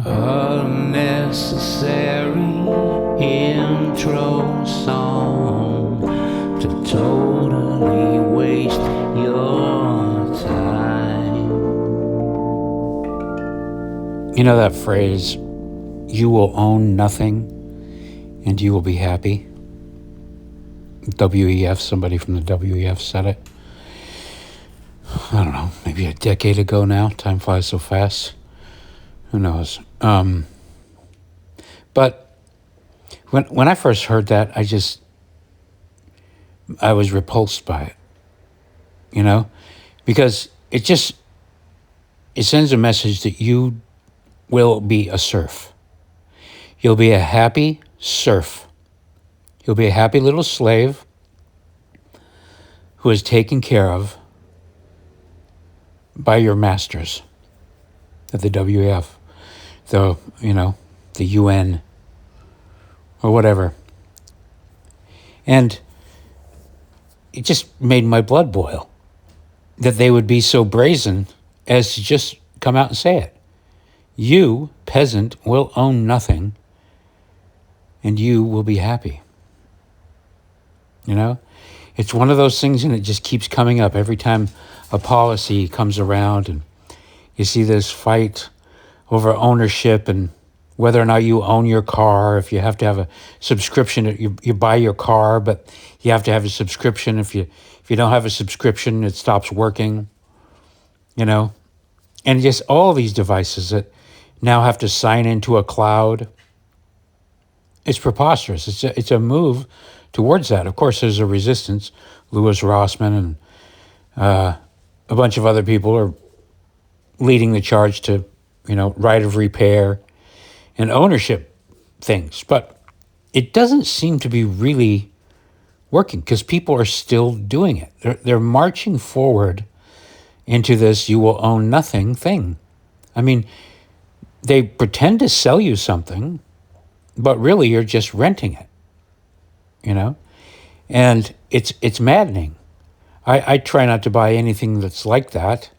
Unnecessary intro song to totally waste your time. You know that phrase, you will own nothing and you will be happy? WEF, somebody from the WEF said it. I don't know, maybe a decade ago now. Time flies so fast. Who knows? But when I first heard that, I was repulsed by it, because it sends a message that you will be a serf. You'll be a happy serf. You'll be a happy little slave who is taken care of by your masters at the WEF, the UN, or whatever. And it just made my blood boil that they would be so brazen as to just come out and say it. You, peasant, will own nothing, and you will be happy. It's one of those things, and it just keeps coming up every time a policy comes around, and you see this fight over ownership and whether or not you own your car. If you have to have a subscription, you buy your car, but you have to have a subscription. If you don't have a subscription, it stops working. And just all these devices that now have to sign into a cloud. It's preposterous. It's a move towards that. Of course, there's a resistance. Louis Rossman and a bunch of other people are leading the charge to, right of repair and ownership things. But it doesn't seem to be really working because people are still doing it. They're marching forward into this you will own nothing thing. I mean, they pretend to sell you something, but really you're just renting it, And it's maddening. I try not to buy anything that's like that.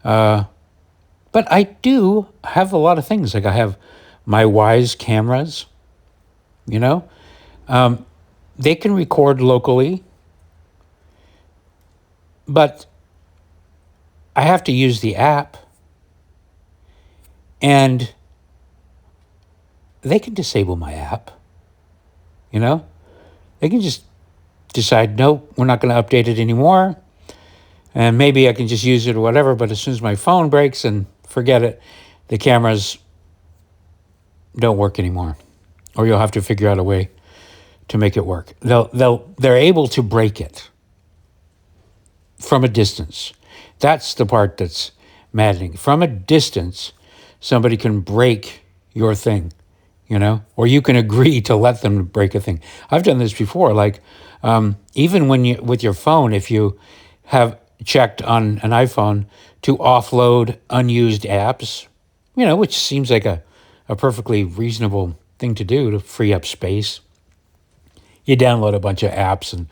But I do have a lot of things. Like I have my Wise cameras, They can record locally, but I have to use the app, and they can disable my app, They can just decide, no, we're not going to update it anymore. And maybe I can just use it or whatever, but as soon as my phone breaks, and forget it, the cameras don't work anymore. Or you'll have to figure out a way to make it work. They're able to break it from a distance. That's the part that's maddening. From a distance, somebody can break your thing, or you can agree to let them break a thing. I've done this before, like even when you with your phone, if you have checked on an iPhone to offload unused apps, which seems like a perfectly reasonable thing to do to free up space. You download a bunch of apps and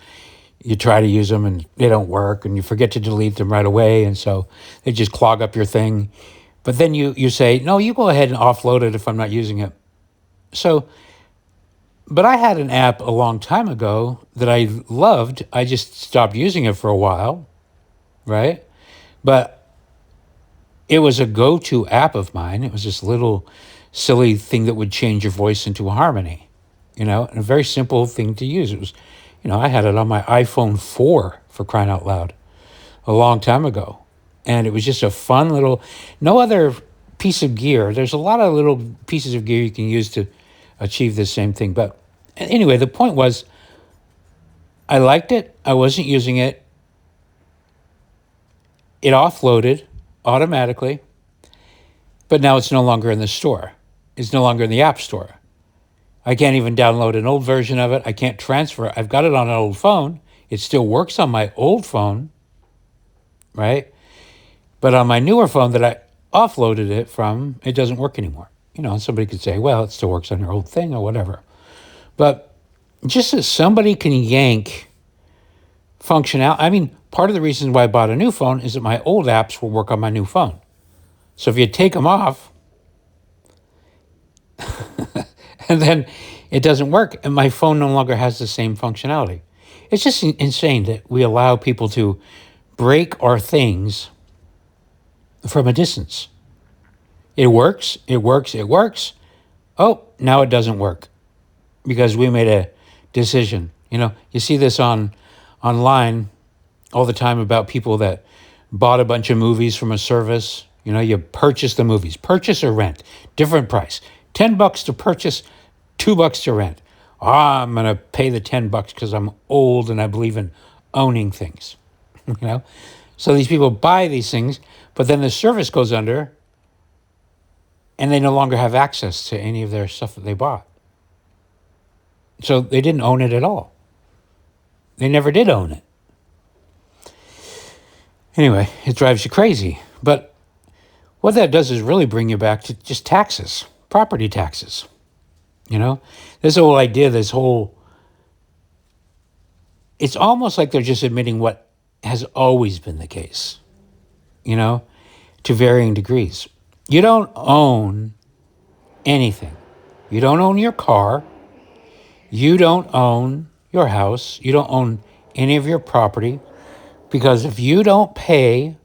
you try to use them and they don't work, and you forget to delete them right away, and so they just clog up your thing. But then you say, no, you go ahead and offload it if I'm not using it. But I had an app a long time ago that I loved. I just stopped using it for a while, right? But it was a go-to app of mine. It was this little silly thing that would change your voice into a harmony, and a very simple thing to use. It was, I had it on my iPhone 4, for crying out loud, a long time ago. And it was just a fun little, no other piece of gear. There's a lot of little pieces of gear you can use to achieve the same thing. But anyway, the point was, I liked it. I wasn't using it. It offloaded automatically, but now it's no longer in the store. It's no longer in the App Store. I can't even download an old version of it. I can't transfer it. I've got it on an old phone. It still works on my old phone, right? But on my newer phone that I offloaded it from, it doesn't work anymore. Somebody could say, well, it still works on your old thing or whatever. But just as somebody can yank functionality, part of the reason why I bought a new phone is that my old apps will work on my new phone. So if you take them off, and then it doesn't work, and my phone no longer has the same functionality. It's just insane that we allow people to break our things from a distance. It works, it works, it works. Oh, now it doesn't work because we made a decision. You see this online all the time about people that bought a bunch of movies from a service. You purchase the movies, purchase or rent, different price. $10 to purchase, $2 to rent. I'm going to pay the $10 because I'm old and I believe in owning things. So these people buy these things, but then the service goes under and they no longer have access to any of their stuff that they bought. So they didn't own it at all. They never did own it. Anyway, it drives you crazy. But what that does is really bring you back to just taxes, property taxes. This whole idea, it's almost like they're just admitting what has always been the case, to varying degrees. You don't own anything. You don't own your car. You don't own your house. You don't own any of your property, because if you don't pay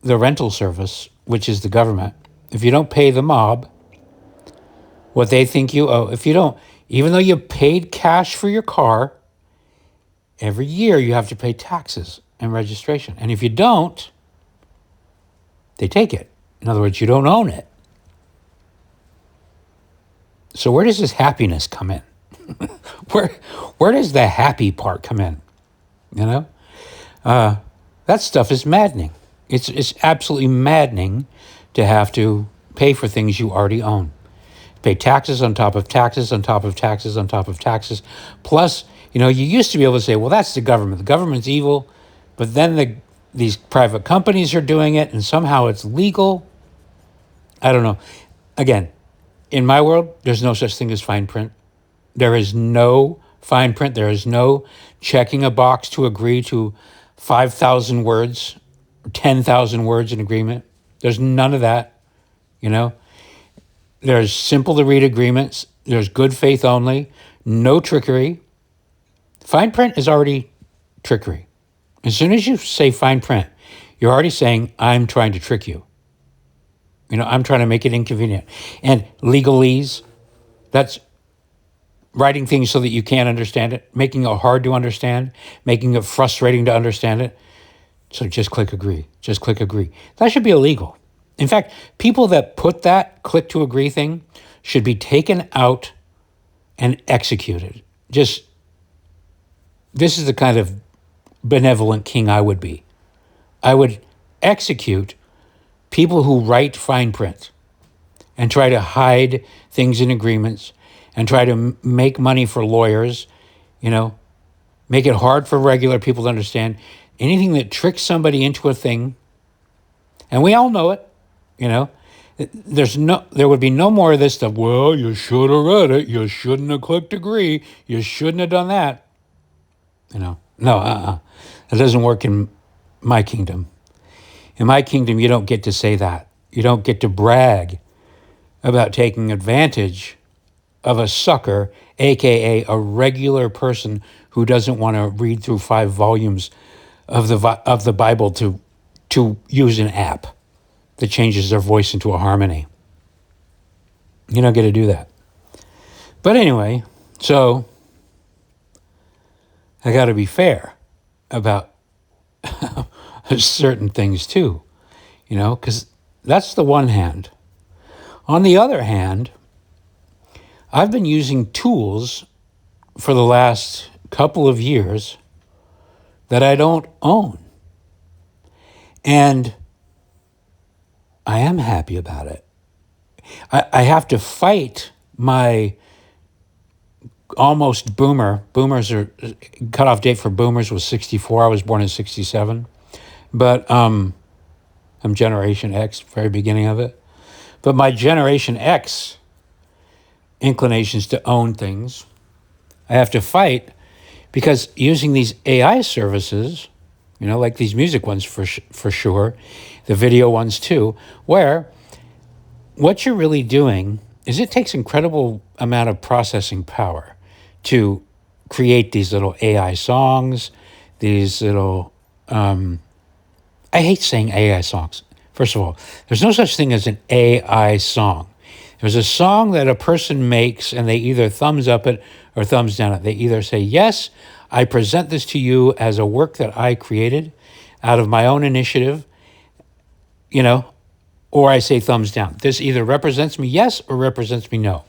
the rental service, which is the government, if you don't pay the mob what they think you owe, if you don't, even though you paid cash for your car, every year you have to pay taxes and registration. And if you don't, they take it. In other words, you don't own it. So where does this happiness come in? Where does the happy part come in? That stuff is maddening. It's absolutely maddening to have to pay for things you already own. Pay taxes on top of taxes on top of taxes on top of taxes. Plus, you used to be able to say, well, that's the government. The government's evil. But then these private companies are doing it, and somehow it's legal. I don't know. Again, in my world, there's no such thing as fine print. There is no fine print. There is no checking a box to agree to 5,000 words, 10,000 words in agreement. There's none of that, There's simple to read agreements. There's good faith only. No trickery. Fine print is already trickery. As soon as you say fine print, you're already saying, I'm trying to trick you. I'm trying to make it inconvenient. And legalese, that's writing things so that you can't understand it, making it hard to understand, making it frustrating to understand it. So just click agree. Just click agree. That should be illegal. In fact, people that put that click to agree thing should be taken out and executed. This is the kind of benevolent king I would be. I would execute people who write fine print and try to hide things in agreements and try to make money for lawyers, make it hard for regular people to understand. Anything that tricks somebody into a thing, and we all know it, there would be no more of this stuff. Well, you should have read it. You shouldn't have clicked agree. You shouldn't have done that. No, It doesn't work in my kingdom. In my kingdom, you don't get to say that. You don't get to brag about taking advantage of a sucker, aka a regular person who doesn't want to read through 5 volumes of the Bible to use an app that changes their voice into a harmony. You don't get to do that. But anyway, so I got to be fair about certain things too, because that's the one hand. On the other hand, I've been using tools for the last couple of years that I don't own. And I am happy about it. I have to fight my almost boomers are cutoff date for boomers was 64. I was born in 67, but I'm Generation X, very beginning of it. But my Generation X inclinations to own things, I have to fight, because using these AI services, like these music ones for sure, the video ones too, where what you're really doing is it takes incredible amount of processing power to create these little AI songs, these little, I hate saying AI songs. First of all, there's no such thing as an AI song. There's a song that a person makes and they either thumbs up it or thumbs down it. They either say, yes, I present this to you as a work that I created out of my own initiative, you know, or I say thumbs down. This either represents me yes or represents me no.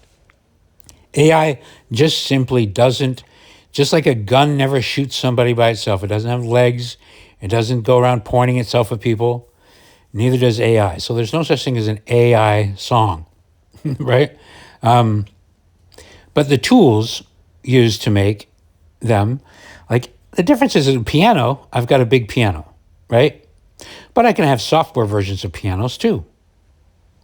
AI just simply doesn't, just like a gun never shoots somebody by itself. It doesn't have legs. It doesn't go around pointing itself at people. Neither does AI. So there's no such thing as an AI song, right? But the tools used to make them, like the difference is in piano, I've got a big piano, right? But I can have software versions of pianos too.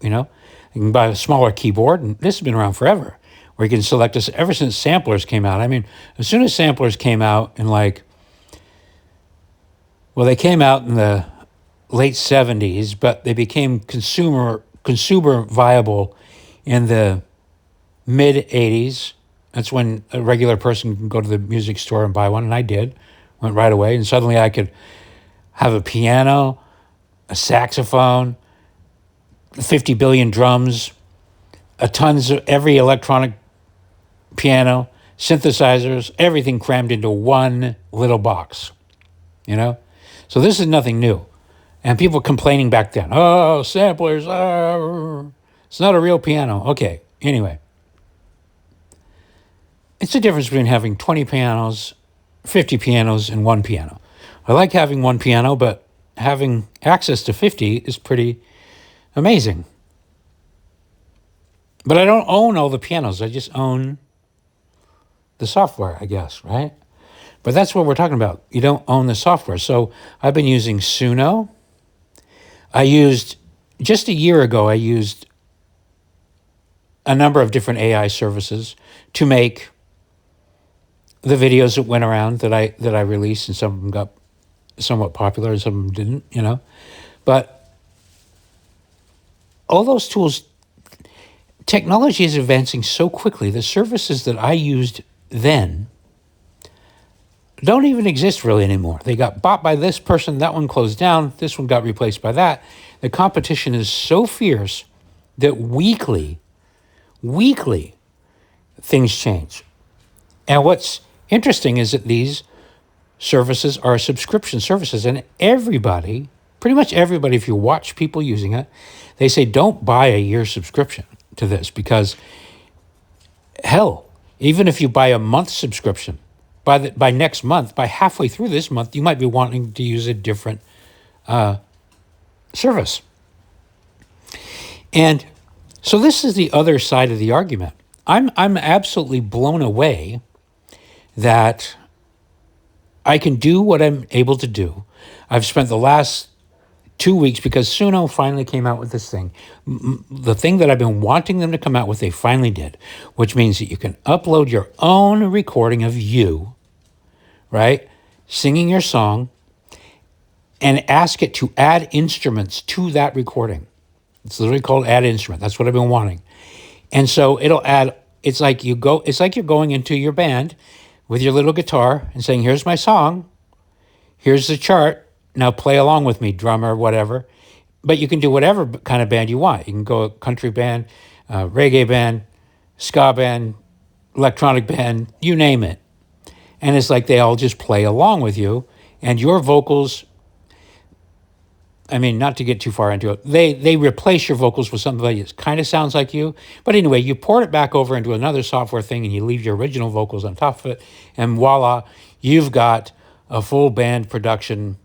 You know, you can buy a smaller keyboard, and this has been around forever, where you can select this ever since samplers came out. I mean, as soon as samplers came out in they came out in the late 70s, but they became consumer viable in the mid 80s. That's when a regular person can go to the music store and buy one, and I did. Went right away, and suddenly I could have a piano, a saxophone, 50 billion drums, a tons of every electronic piano, synthesizers, everything crammed into one little box, you know? So this is nothing new. And people complaining back then, oh, samplers, it's not a real piano. Okay, anyway. It's the difference between having 20 pianos, 50 pianos, and one piano. I like having one piano, but having access to 50 is pretty amazing. But I don't own all the pianos. I just own the software, I guess, right? But that's what we're talking about. You don't own the software. So I've been using Suno. Just a year ago, I used a number of different AI services to make the videos that went around that I released, and some of them got somewhat popular and some of them didn't, you know. But all those tools, technology is advancing so quickly. The services that I used then don't even exist really anymore. They got bought by this person, that one closed down, this one got replaced by that. The competition is so fierce that weekly, things change. And what's interesting is that these services are subscription services, and everybody, pretty much everybody, if you watch people using it, they say don't buy a year subscription to this, because hell, even if you buy a month subscription, by next month, by halfway through this month, you might be wanting to use a different service. And so this is the other side of the argument. I'm absolutely blown away that I can do what I'm able to do. I've spent the last 2 weeks, because Suno finally came out with this thing. The thing that I've been wanting them to come out with, they finally did, which means that you can upload your own recording of you, right, singing your song, and ask it to add instruments to that recording. It's literally called add instrument. That's what I've been wanting. And so it'll add, it's like you're going into your band with your little guitar and saying, here's my song, here's the chart, now play along with me, drummer, whatever. But you can do whatever kind of band you want. You can go a country band, reggae band, ska band, electronic band, you name it. And it's like they all just play along with you. And your vocals, I mean, not to get too far into it, they replace your vocals with something that kind of sounds like you. But anyway, you port it back over into another software thing, and you leave your original vocals on top of it. And voila, you've got a full band production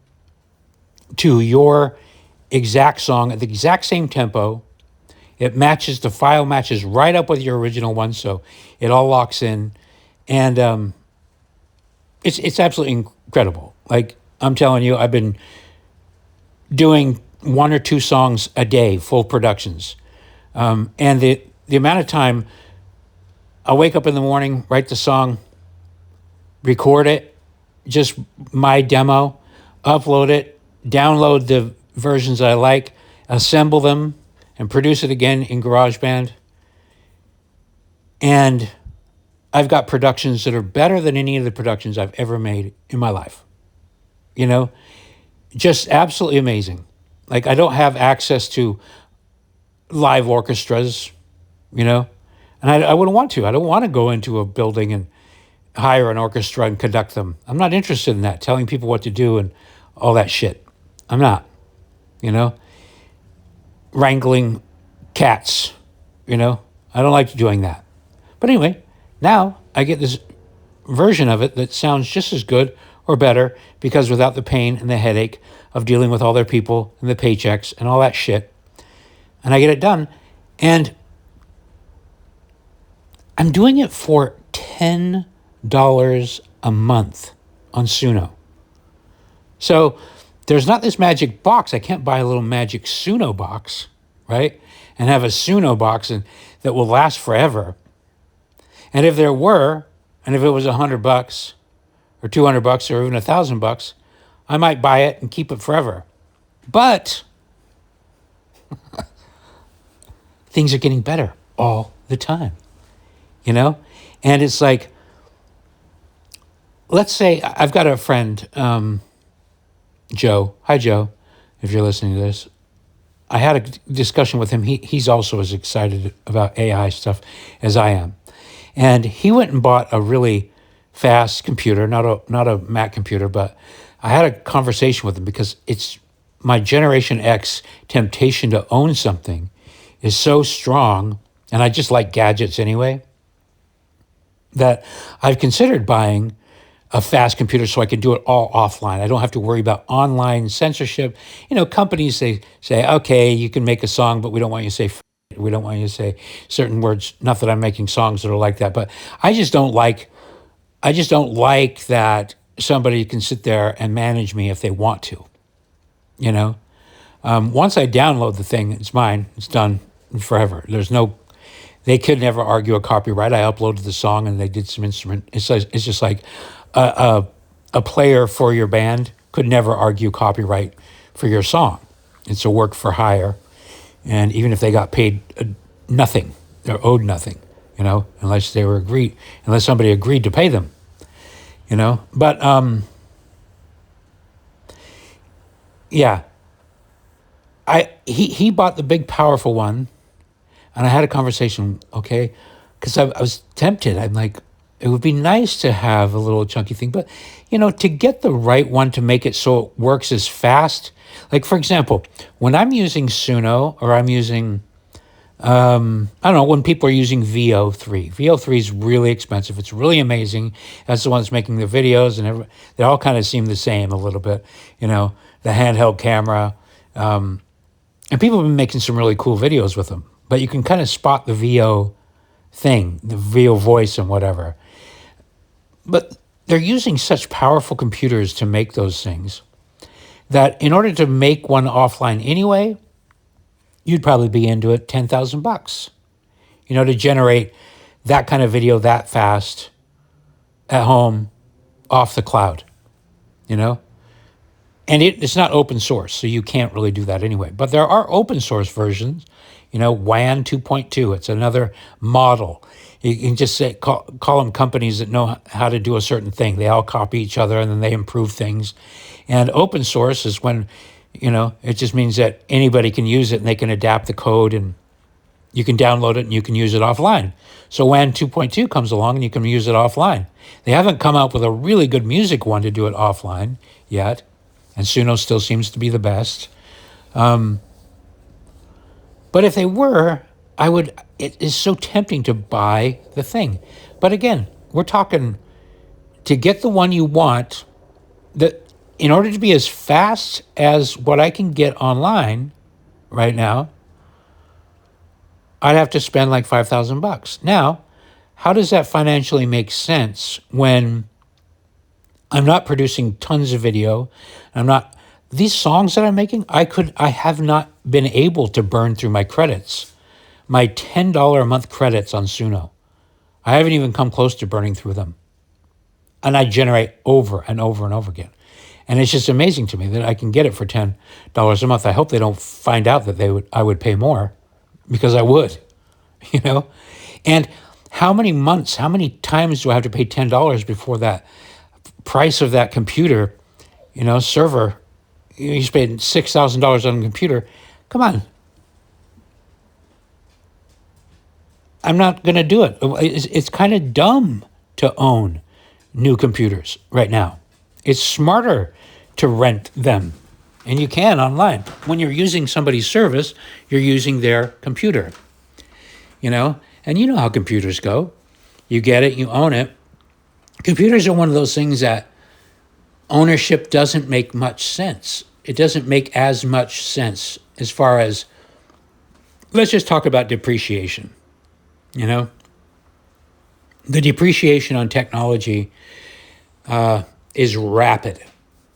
to your exact song at the exact same tempo. It matches, the file matches right up with your original one, so it all locks in. And it's absolutely incredible. Like, I'm telling you, I've been doing 1 or 2 songs a day, full productions. And the amount of time I'll wake up in the morning, write the song, record it, just my demo, upload it, download the versions I like, assemble them, and produce it again in GarageBand. And I've got productions that are better than any of the productions I've ever made in my life. You know, just absolutely amazing. Like, I don't have access to live orchestras, you know, and I wouldn't want to. I don't want to go into a building and hire an orchestra and conduct them. I'm not interested in that, telling people what to do and all that shit. I'm not, you know, wrangling cats, you know. I don't like doing that. But anyway, now I get this version of it that sounds just as good or better because without the pain and the headache of dealing with all their people and the paychecks and all that shit. And I get it done. And I'm doing it for $10 a month on Suno. So there's not this magic box. I can't buy a little magic Suno box, right? And have a Suno box that will last forever. And if there were, and if it was $100 or $200 or even $1,000, I might buy it and keep it forever. But things are getting better all the time, you know? And it's like, let's say I've got a friend, Joe. Hi, Joe, if you're listening to this. I had a discussion with him. He's also as excited about AI stuff as I am. And he went and bought a really fast computer, not a Mac computer, but I had a conversation with him because it's my Generation X temptation to own something is so strong, and I just like gadgets anyway, that I've considered buying a fast computer so I can do it all offline. I don't have to worry about online censorship. You know, companies, they say, okay, you can make a song, but we don't want you to say f-. We don't want you to say certain words. Not that I'm making songs that are like that, but I just don't like that somebody can sit there and manage me if they want to, you know? Once I download the thing, it's mine. It's done forever. They could never argue a copyright. I uploaded the song and they did some instrument. It's just like a player for your band could never argue copyright for your song. It's a work for hire. And even if they got paid nothing, they're owed nothing, you know, unless somebody agreed to pay them, you know. But yeah, he bought the big powerful one, and I had a conversation, okay, because I was tempted. I'm like, it would be nice to have a little chunky thing, but you know, to get the right one to make it so it works as fast. Like, for example, when I'm using Suno or I'm using, I don't know, when people are using VO3. VO3 is really expensive. It's really amazing. That's the one that's making the videos, and they all kind of seem the same a little bit. You know, the handheld camera. And people have been making some really cool videos with them. But you can kind of spot the VO thing, the VO voice and whatever. But they're using such powerful computers to make those things that in order to make one offline anyway, you'd probably be into it $10,000, you know, to generate that kind of video that fast at home off the cloud, you know? And it's not open source, so you can't really do that anyway. But there are open source versions, you know, WAN 2.2. It's another model. You can just say, call them companies that know how to do a certain thing. They all copy each other and then they improve things. And open source is when, you know, it just means that anybody can use it and they can adapt the code and you can download it and you can use it offline. So WAN 2.2 comes along and you can use it offline. They haven't come out with a really good music one to do it offline yet. And Suno still seems to be the best. But if they were, it is so tempting to buy the thing. But again, we're talking to get the one you want, that in order to be as fast as what I can get online right now, I'd have to spend like $5,000. Now, how does that financially make sense when I'm not producing tons of video? These songs that I'm making, I have not been able to burn through my credits, my $10 a month credits on Suno. I haven't even come close to burning through them. And I generate over and over and over again. And it's just amazing to me that I can get it for $10 a month. I hope they don't find out that I would pay more, because I would, you know? And How many months, how many times do I have to pay $10 before that price of that computer, server? You spend $6,000 on a computer. Come on. I'm not going to do it. It's kind of dumb to own new computers right now. It's smarter to rent them. And you can online. When you're using somebody's service, you're using their computer. And you know how computers go. You get it, you own it. Computers are one of those things that ownership doesn't make much sense. It doesn't make as much sense as far as, let's just talk about depreciation. The depreciation on technology is rapid,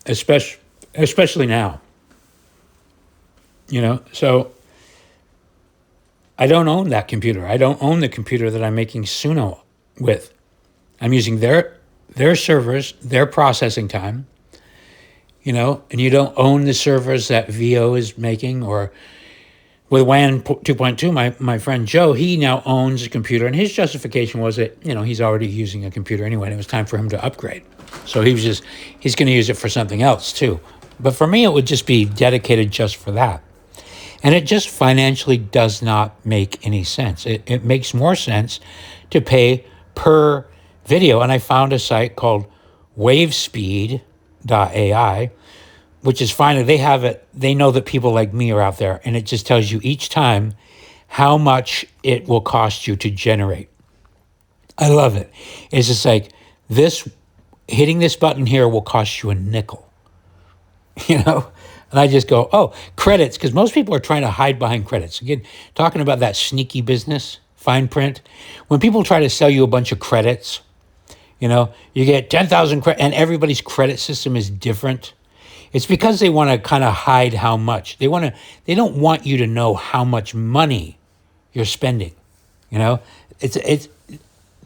especially now. So I don't own that computer. I don't own the computer that I'm making Suno with. I'm using their servers, their processing time, and you don't own the servers that VO is making. Or with WAN 2.2, my friend Joe, he now owns a computer, and his justification was that, he's already using a computer anyway, and it was time for him to upgrade. So he's going to use it for something else too. But for me, it would just be dedicated just for that. And it just financially does not make any sense. It makes more sense to pay per video. And I found a site called wavespeed.ai, which is fine. They have it. They know that people like me are out there. And it just tells you each time how much it will cost you to generate. I love it. It's just like hitting this button here will cost you a nickel. And I just go, oh, credits, because most people are trying to hide behind credits. Again, talking about that sneaky business, fine print. When people try to sell you a bunch of credits, you get 10,000 credits, and everybody's credit system is different. It's because they want to kind of hide how much. They don't want you to know how much money you're spending. It's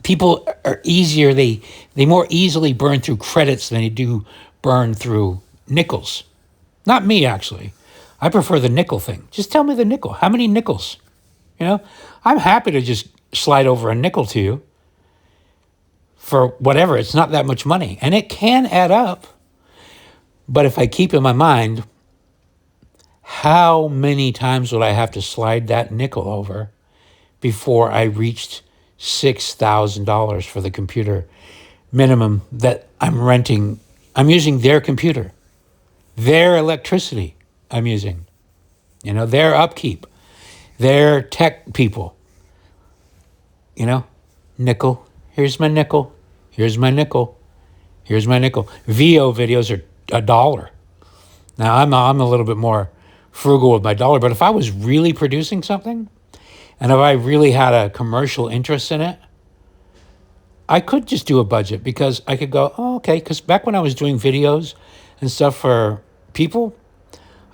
people are easier. They more easily burn through credits than they do burn through nickels. Not me, actually. I prefer the nickel thing. Just tell me the nickel. How many nickels? I'm happy to just slide over a nickel to you for whatever. It's not that much money. And it can add up. But if I keep in my mind, how many times would I have to slide that nickel over before I reached $6,000 for the computer minimum that I'm renting? I'm using their computer. Their electricity I'm using, their upkeep, their tech people, nickel, here's my nickel, here's my nickel, here's my nickel. VO videos are $1. Now I'm a little bit more frugal with my dollar, but if I was really producing something and if I really had a commercial interest in it, I could just do a budget because I could go, oh, okay, because back when I was doing videos and stuff for people,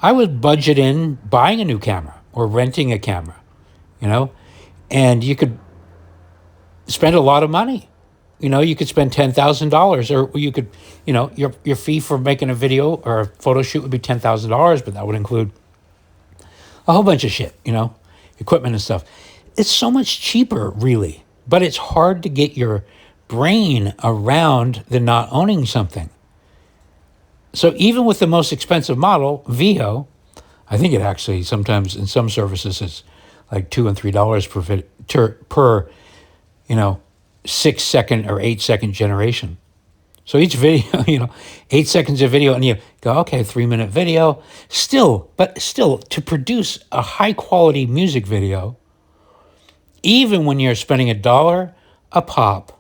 I would budget in buying a new camera or renting a camera, and you could spend a lot of money. You could spend $10,000, or you could, your fee for making a video or a photo shoot would be $10,000, but that would include a whole bunch of shit, equipment and stuff. It's so much cheaper, really, but it's hard to get your brain around the not owning something. So even with the most expensive model, VO, I think it actually sometimes in some services is like $2 and $3 per 6-second or 8-second generation. So each video, 8 seconds of video, and you go, okay, 3-minute video. Still, to produce a high quality music video, even when you're spending $1 a pop,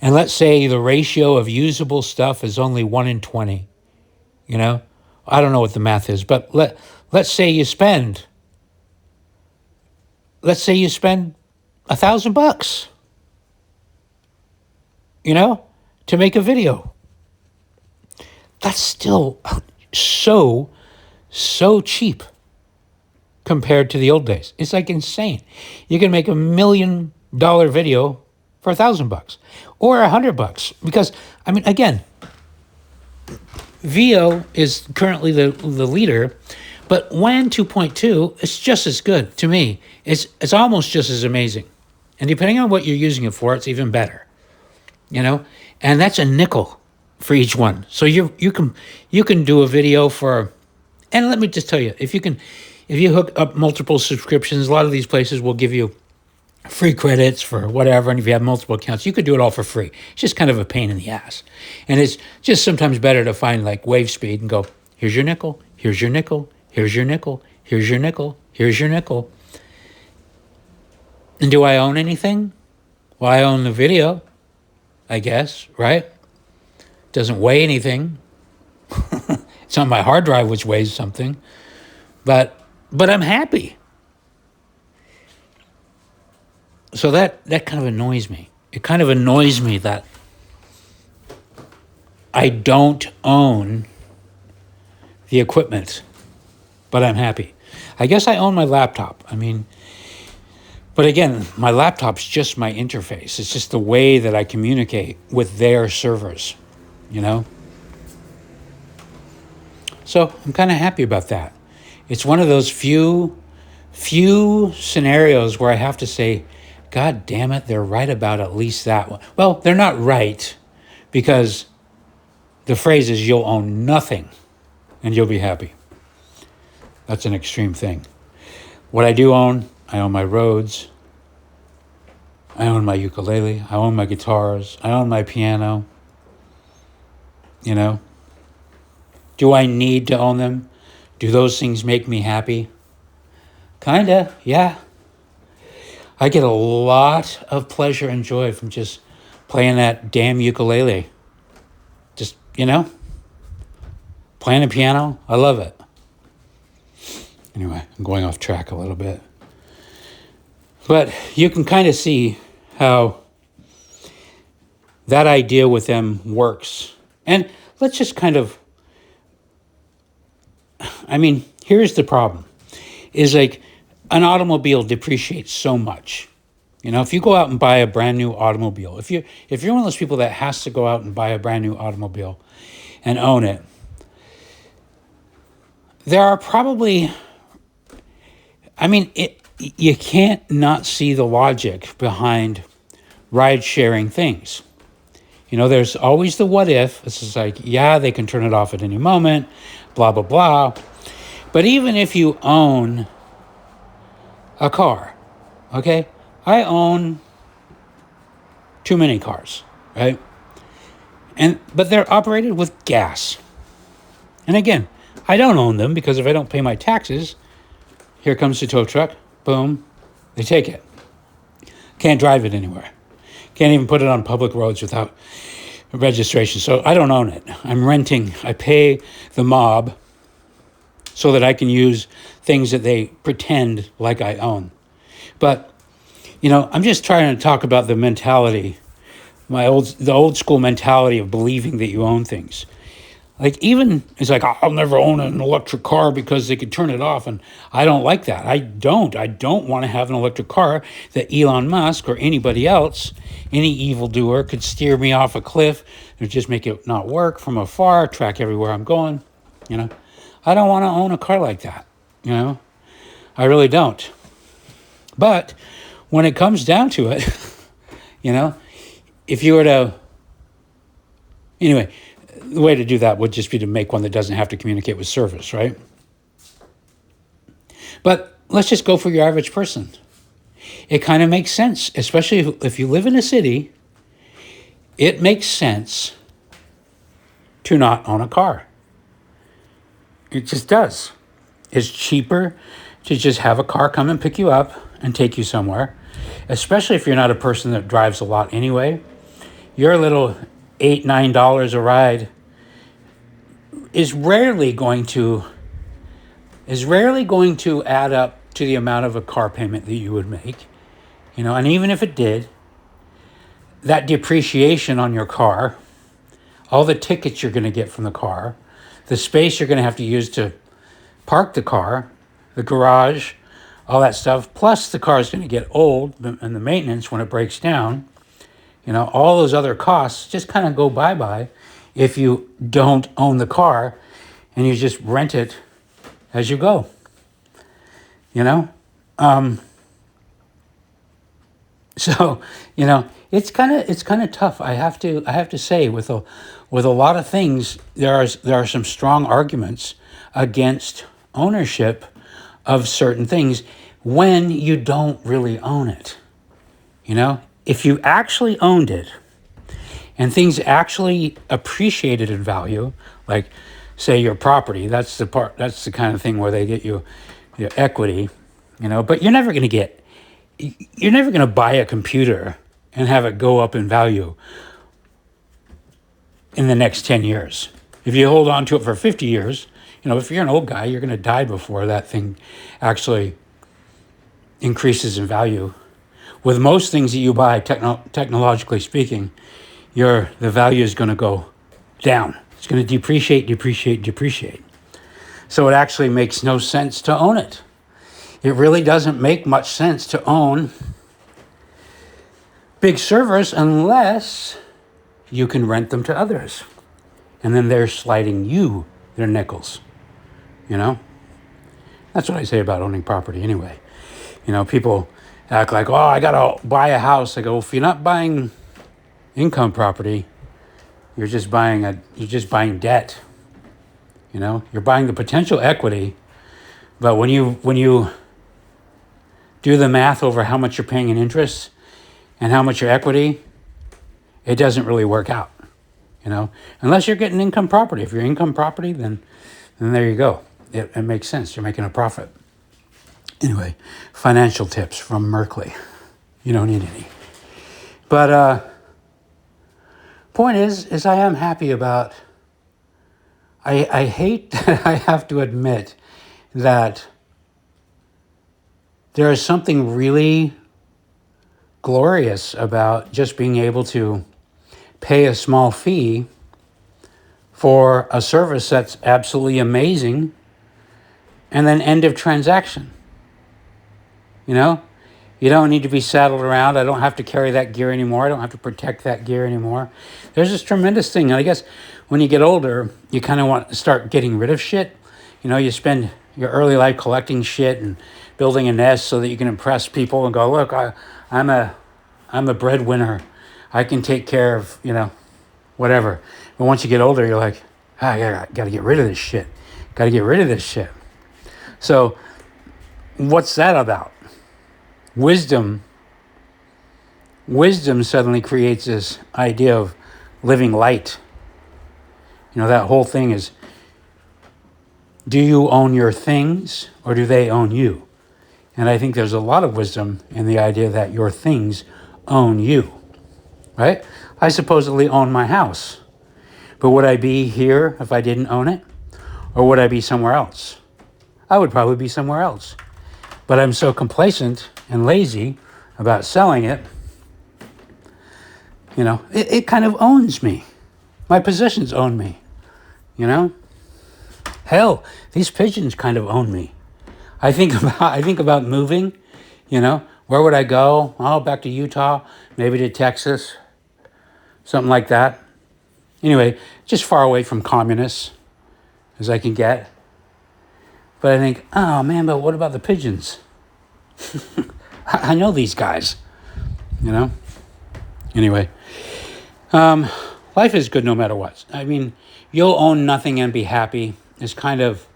and let's say the ratio of usable stuff is only 1 in 20, I don't know what the math is, but let's say you spend $1,000, to make a video. That's still so cheap compared to the old days. It's like insane. You can make $1 million video for $1,000 or $100, because again, VO is currently the leader, but WAN 2.2 is just as good to me. It's almost just as amazing. And depending on what you're using it for, it's even better, you know? And that's a nickel for each one. So you can do a video for, and let me just tell you, if you hook up multiple subscriptions, a lot of these places will give you free credits for whatever. And if you have multiple accounts, you could do it all for free. It's just kind of a pain in the ass. And it's just sometimes better to find like wave speed and go, here's your nickel, here's your nickel, here's your nickel, here's your nickel, here's your nickel. And do I own anything? Well, I own the video, I guess, right? Doesn't weigh anything. It's on my hard drive, which weighs something. But I'm happy. So that kind of annoys me. It kind of annoys me that I don't own the equipment, but I'm happy. I guess I own my laptop. But again, my laptop's just my interface. It's just the way that I communicate with their servers, you know? So I'm kind of happy about that. It's one of those few scenarios where I have to say, God damn it, they're right about at least that one. Well, they're not right, because the phrase is you'll own nothing and you'll be happy. That's an extreme thing. What I do own, I own my Rhodes, I own my ukulele, I own my guitars, I own my piano. You know? Do I need to own them? Do those things make me happy? Kinda, yeah. I get a lot of pleasure and joy from just playing that damn ukulele. Just, playing the piano. I love it. Anyway, I'm going off track a little bit. But you can kind of see how that idea with them works. And let's just here's the problem. Is like an automobile depreciates so much. If you go out and buy a brand new automobile, if you're one of those people that has to go out and buy a brand new automobile and own it, there are probably, you can't not see the logic behind ride-sharing things. There's always the what if. This is like, yeah, they can turn it off at any moment, blah, blah, blah. But even if you own a car, okay? I own too many cars, right? But they're operated with gas. And again, I don't own them because if I don't pay my taxes, here comes the tow truck, boom, they take it. Can't drive it anywhere. Can't even put it on public roads without registration. So I don't own it. I'm renting. I pay the mob so that I can use things that they pretend like I own. But, I'm just trying to talk about the mentality, the old school mentality of believing that you own things. Like it's like, I'll never own an electric car because they could turn it off. And I don't like that. I don't want to have an electric car that Elon Musk or anybody else, any evildoer could steer me off a cliff or just make it not work from afar, track everywhere I'm going. I don't want to own a car like that. I really don't. But when it comes down to it, if you were to, anyway, the way to do that would just be to make one that doesn't have to communicate with service, right? But let's just go for your average person. It kind of makes sense, especially if you live in a city, it makes sense to not own a car. It just does. It's cheaper to just have a car come and pick you up and take you somewhere, especially if you're not a person that drives a lot anyway. Your little $8, $9 a ride is rarely going to add up to the amount of a car payment that you would make. And even if it did, that depreciation on your car, all the tickets you're going to get from the car, the space you're going to have to use to park the car, the garage, all that stuff, plus the car is going to get old and the maintenance when it breaks down, all those other costs just kind of go bye-bye if you don't own the car and you just rent it as you go. So, it's kind of tough. I have to say, with a lot of things, there are some strong arguments against ownership of certain things when you don't really own it. If you actually owned it and things actually appreciated in value, like say your property, that's the kind of thing where they get you your equity, but you're never going to buy a computer and have it go up in value in the next 10 years. If you hold on to it for 50 years, if you're an old guy, you're going to die before that thing actually increases in value. With most things that you buy, technologically speaking, the value is going to go down. It's going to depreciate, depreciate, depreciate. So it actually makes no sense to own it. It really doesn't make much sense to own big servers unless you can rent them to others. And then they're sliding you their nickels. That's what I say about owning property anyway. People act like, oh, I got to buy a house. I go, well, if you're not buying income property, you're just buying debt. You're buying the potential equity, but when you do the math over how much you're paying in interest and how much your equity, it doesn't really work out. Unless you're getting income property. If you're income property, then there you go. It makes sense. You're making a profit. Anyway, financial tips from Merkley. You don't need any. But point is I am happy about. I hate that I have to admit that there is something really glorious about just being able to pay a small fee for a service that's absolutely amazing, and then end of transaction. You don't need to be saddled around. I don't have to carry that gear anymore. I don't have to protect that gear anymore. There's this tremendous thing. And I guess when you get older, you kind of want to start getting rid of shit. You spend your early life collecting shit and building a nest so that you can impress people and go, look, I'm a breadwinner. I can take care of, whatever. But once you get older, you're like, I got to get rid of this shit. Got to get rid of this shit. So what's that about? Wisdom suddenly creates this idea of living light. That whole thing is, do you own your things or do they own you? And I think there's a lot of wisdom in the idea that your things own you, right? I supposedly own my house, but would I be here if I didn't own it? Or would I be somewhere else? I would probably be somewhere else. But I'm so complacent and lazy about selling it, it kind of owns me. My possessions own me, Hell, these pigeons kind of own me. I think about moving, where would I go? Oh, back to Utah, maybe to Texas, something like that. Anyway, just far away from communists as I can get. But I think, oh man, but what about the pigeons? I know these guys, Anyway, life is good no matter what. I mean, you'll own nothing and be happy is kind of,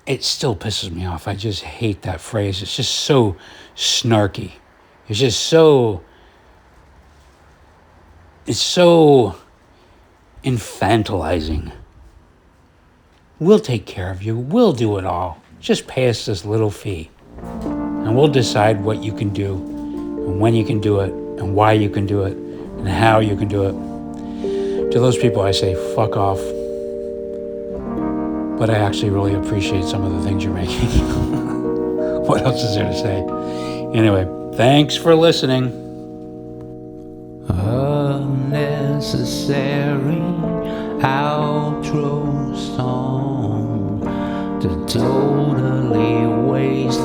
it still pisses me off. I just hate that phrase. It's just so snarky. It's just so infantilizing. We'll take care of you. We'll do it all. Just pay us this little fee. And we'll decide what you can do and when you can do it and why you can do it and how you can do it. To those people, I say, fuck off. But I actually really appreciate some of the things you're making. What else is there to say? Anyway, thanks for listening. Unnecessary outro song to totally waste